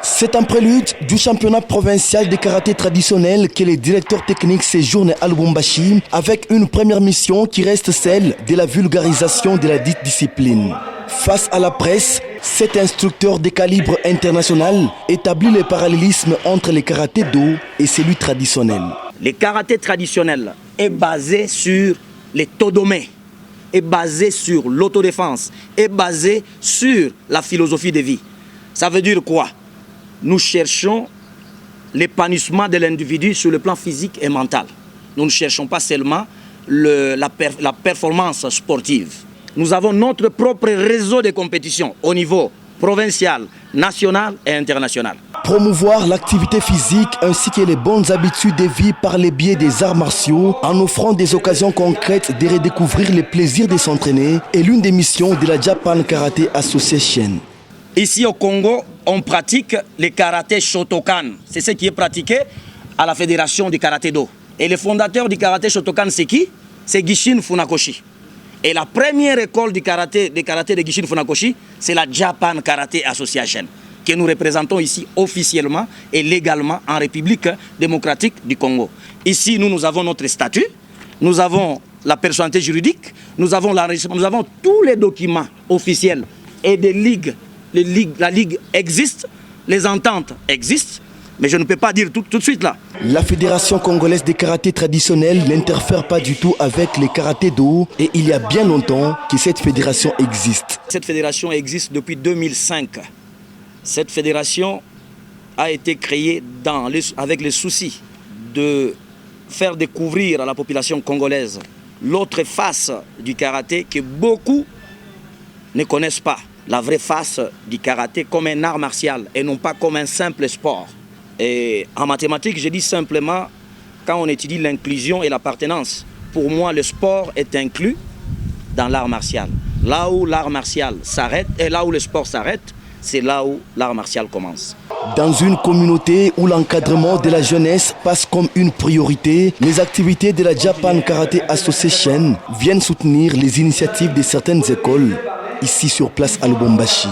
C'est un prélude du championnat provincial de karaté traditionnel que le directeur technique séjourne à Lubumbashi avec une première mission qui reste celle de la vulgarisation de la dite discipline. Face à la presse, cet instructeur de calibre international établit le parallélisme entre le karaté-do et celui traditionnel. Le karaté traditionnel est basé sur les todomé, est basé sur l'autodéfense, est basé sur la philosophie de vie. Ça veut dire quoi? Nous cherchons l'épanouissement de l'individu sur le plan physique et mental. Nous ne cherchons pas seulement la performance sportive. Nous avons notre propre réseau de compétition au niveau provincial, national et international. Promouvoir l'activité physique ainsi que les bonnes habitudes de vie par le biais des arts martiaux en offrant des occasions concrètes de redécouvrir le plaisir de s'entraîner est l'une des missions de la Japan Karate Association. Ici au Congo, on pratique le karaté Shotokan. C'est ce qui est pratiqué à la fédération du karaté-do. Et le fondateur du karaté Shotokan, c'est qui? C'est Gishin Funakoshi. Et la première école de karaté de Gishin Funakoshi, c'est la Japan Karate Association, que nous représentons ici officiellement et légalement en République démocratique du Congo. Ici, nous avons notre statut, nous avons la personnalité juridique, nous avons tous les documents officiels et des ligues. La ligue existe, les ententes existent, mais je ne peux pas dire tout de suite là. La Fédération congolaise des karatés traditionnels n'interfère pas du tout avec les karaté-do et il y a bien longtemps que cette fédération existe. Cette fédération existe depuis 2005. Cette fédération a été créée avec le souci de faire découvrir à la population congolaise l'autre face du karaté que beaucoup ne connaissent pas. La vraie face du karaté comme un art martial et non pas comme un simple sport. Et en mathématiques, je dis simplement, quand on étudie l'inclusion et l'appartenance, pour moi, le sport est inclus dans l'art martial. Là où l'art martial s'arrête et là où le sport s'arrête, c'est là où l'art martial commence. Dans une communauté où l'encadrement de la jeunesse passe comme une priorité, les activités de la Japan Karate Association viennent soutenir les initiatives de certaines écoles ici sur place à Lubumbashi.